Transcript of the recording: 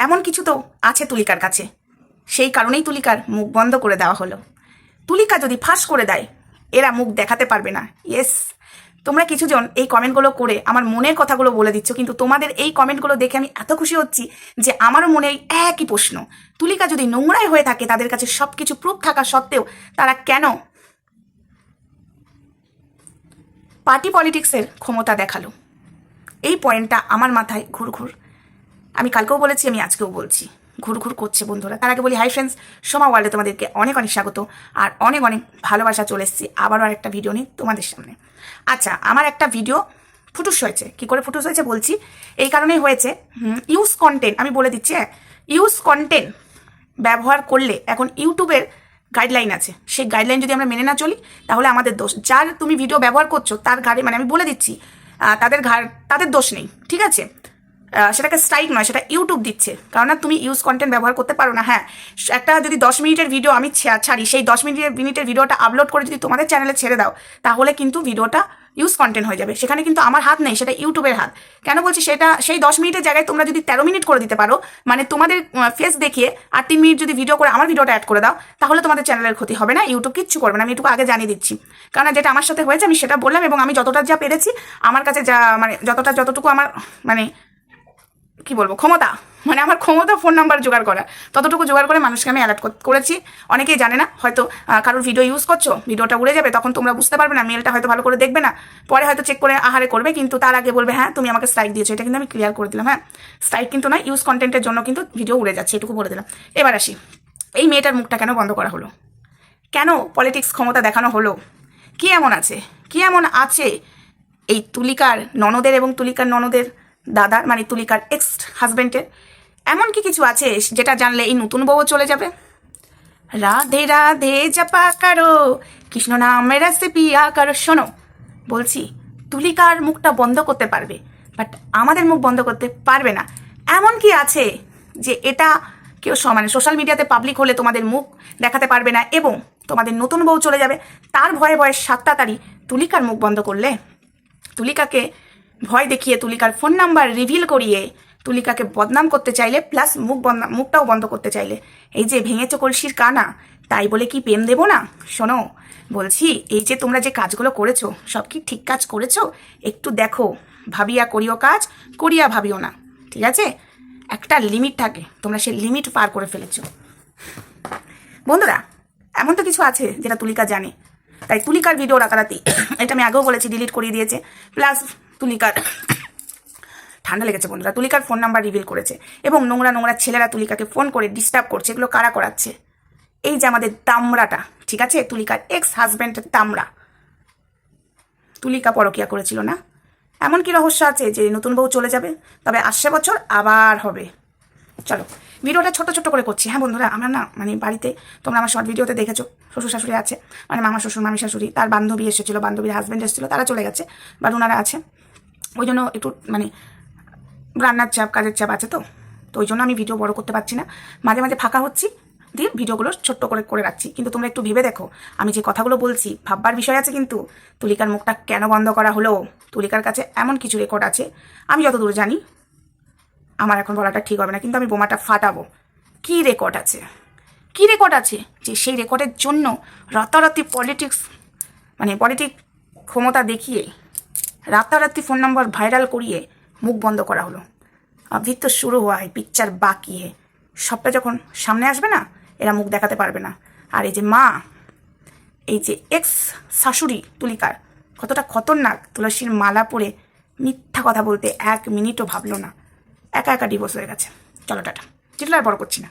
এমন কিছু তো আছে তুলিকার কাছে, সেই কারণেই তুলিকার মুখ বন্ধ করে দেওয়া হলো। তুলিকা যদি ফাঁস করে দেয় এরা মুখ দেখাতে পারবে না। ইয়েস, তোমরা কিছুজন এই কমেন্টগুলো করে আমার মনের কথাগুলো বলে দিচ্ছ, কিন্তু তোমাদের এই কমেন্টগুলো দেখে আমি এত খুশি হচ্ছি যে আমারও মনে একই প্রশ্ন, তুলিকা যদি নোংরাই হয়ে থাকে, তাদের কাছে সব কিছু প্রুফ থাকা সত্ত্বেও তারা কেন পার্টি পলিটিক্সের ক্ষমতা দেখালো? এই পয়েন্টটা আমার মাথায় ঘুরঘুর, আমি কালকেও বলেছি, আমি আজকেও বলছি, ঘুরঘুর করছে বন্ধুরা। তার আগে বলি, হাই ফ্রেন্ডস, সোমা ওয়ার্ল্ডে তোমাদেরকে অনেক অনেক স্বাগত আর অনেক অনেক ভালোবাসা। চলে এসেছি আবারও আরেকটা ভিডিও নিয়ে তোমাদের সামনে। আচ্ছা, আমার একটা ভিডিও ফুটুস হয়েছে। কি করে ফুটুস হয়েছে বলছি, এই কারণেই হয়েছে, ইউজ কন্টেন্ট, আমি বলে দিচ্ছি, ইউজ কন্টেন্ট ব্যবহার করলে এখন ইউটিউবের গাইডলাইন আছে, সেই গাইডলাইন যদি আমরা মেনে না চলি তাহলে আমাদের দোষ। যার তুমি ভিডিও ব্যবহার করছো তার ঘাড়ে, মানে আমি বলে দিচ্ছি, তাদের দোষ নেই, ঠিক আছে? সেটাকে স্ট্রাইক নয়, সেটা ইউটিউব দিচ্ছে, কারণ না তুমি ইউজ কন্টেন্ট ব্যবহার করতে পারো না। হ্যাঁ, একটা যদি 10 মিনিটের ভিডিও আমি ছাড়ি, সেই 10 মিনিটের ভিডিওটা আপলোড করে যদি তোমাদের চ্যানেলে ছেড়ে দাও, তাহলে কিন্তু ভিডিওটা ইউজ কন্টেন্ট হয়ে যাবে। সেখানে কিন্তু আমার হাত নেই, সেটা ইউটিউবের হাত। কেন বলছি সেটা? সেই 10 মিনিটের জায়গায় তোমরা যদি 13 মিনিট করে দিতে পারো, মানে তোমাদের ফেস দেখিয়ে আর 3 মিনিট যদি ভিডিও করে আমার ভিডিওটা অ্যাড করে দাও, তাহলে তোমাদের চ্যানেলের ক্ষতি হবে না, ইউটিউব কিচ্ছু করবে না। আমি এটুকু আগে জানিয়ে দিচ্ছি, কারণ যেটা আমার সাথে হয়েছে আমি সেটা বললাম, এবং আমি যতটা যা পেরেছি আমার কাছে যা, মানে যতটুকু আমার, মানে কি বলবো, ক্ষমতা, মানে আমার ক্ষমতা ফোন নাম্বার জোগাড় করা, ততটুকু জোগাড় করে মানুষকে আমি অ্যালার্ট করেছি। অনেকেই জানে না, হয়তো কারোর ভিডিও ইউজ করছো, ভিডিওটা উড়ে যাবে, তখন তোমরা বুঝতে পারবে না, মেলটা হয়তো ভালো করে দেখবে না, পরে হয়তো চেক করে আহারে করবে, কিন্তু তার আগে বলবে হ্যাঁ তুমি আমাকে স্ট্রাইক দিয়েছো। এটা কিন্তু আমি ক্লিয়ার করে দিলাম। হ্যাঁ, স্ট্রাইক কিন্তু নয়, ইউজ কন্টেন্টের জন্য কিন্তু ভিডিও উড়ে যাচ্ছে, এটুকু বলে দিলাম। এবার আসি, এই মেয়েটার মুখটা কেন বন্ধ করা হলো? কেন পলিটিক্স ক্ষমতা দেখানো হলো? কি এমন আছে এই তুলিকার ননদের এবং তুলিকার ননদের দাদার, মানে তুলিকার এক্স হাজবেন্ডের? এমন কি কিছু আছে যেটা জানলে এই নতুন বউ চলে যাবে? রাধে রাধে জপা কারো, কৃষ্ণ নামের পিয়া কারো। শোনো, বলছি, তুলিকার মুখটা বন্ধ করতে পারবে, বাট আমাদের মুখ বন্ধ করতে পারবে না। এমন কি আছে যে এটা কেউ মানে সোশ্যাল মিডিয়াতে পাবলিক হলে তোমাদের মুখ দেখাতে পারবে না, এবং তোমাদের নতুন বউ চলে যাবে, তার ভয়ে 7টা তারিখ তুলিকার মুখ বন্ধ করলে? তুলিকাকে ভয় দেখিয়ে, তুলিকার ফোন নাম্বার রিভিল করিয়ে তুলিকাকে বদনাম করতে চাইলে, প্লাস মুখটাও বন্ধ করতে চাইলে। এই যে ভেঙেছো কলসির কানা, তাই বলে কি প্রেম দেবো না? শোনো, বলছি, এই যে তোমরা যে কাজগুলো করেছো, সব কি ঠিক কাজ করেছো? একটু দেখো, ভাবিয়া করিও কাজ, করিয়া ভাবিও না, ঠিক আছে? একটা লিমিট থাকে, তোমরা সেই লিমিট পার করে ফেলেছো বন্ধুরা। এমন তো কিছু আছে যেটা তুলিকা জানে, তাই তুলিকার ভিডিও রাতারাতি, এটা আমি আগেও বলেছি, ডিলিট করিয়ে দিয়েছে। প্লাস তুলিকার ঠান্ডা লেগেছে বন্ধুরা, তুলিকার ফোন নাম্বার রিভিল করেছে, এবং নোংরা নোংরা ছেলেরা তুলিকাকে ফোন করে ডিস্টার্ব করছে। এগুলো কারা করাচ্ছে? এই যে আমাদের দামড়াটা, ঠিক আছে, তুলিকার এক্স হাজব্যান্ডের দামড়া। তুলিকা পরকিয়া করেছিল না? এমন কি রহস্য আছে যে নতুন বউ চলে যাবে? তবে আসছে বছর আবার হবে। চলো, ভিডিওটা ছোট করে করছি। হ্যাঁ বন্ধুরা, আমরা না, মানে বাড়িতে তোমরা আমার শর্ট ভিডিওতে দেখেছো, শ্বশুর শাশুড়ি আছে, মানে মামা শ্বশুর মামি শাশুড়ি, তার বান্ধবী এসেছিলো, বান্ধবীর হাজব্যান্ড এসেছিলো, তারা চলে গেছে, বা ওনারা আছে, ওই জন্য একটু মানে রান্নার চাপ, কাজের চাপ আছে, তো ওই জন্য আমি ভিডিও বড় করতে পারছি না, মাঝে মাঝে ফাঁকা হচ্ছি, দিয়ে ভিডিওগুলো ছোট্ট করে রাখছি। কিন্তু তোমরা একটু ভেবে দেখো, আমি যে কথাগুলো বলছি ভাববার বিষয় আছে। কিন্তু তুলিকার মুখটা কেন বন্ধ করা হলো? তুলিকার কাছে এমন কিছু রেকর্ড আছে, আমি যতদূর জানি, আমার এখন বলাটা ঠিক হবে না, কিন্তু আমি বোমাটা ফাটাবো। কি রেকর্ড আছে যে সেই রেকর্ডের জন্য রাতারাতি পলিটিক ক্ষমতা দেখিয়ে রাতারাতি ফোন নম্বর ভাইরাল করিয়ে মুখ বন্ধ করা হলো। अभी तो शुरू हुआ है, पिक्चर बाकी है। সবটা যখন সামনে আসবে না, এরা মুখ দেখাতে পারবে না। আর এই যে মা, এই যে এক্স শাশুড়ি তুলিকার, কতটা খতরনাক, তুলসীর মালা পরে মিথ্যা কথা বলতে 1 মিনিটও ভাবলো না, একা ডিভোর্স হয়ে গেছে। চলো টাটা, চিটলা আর বড় করছি না।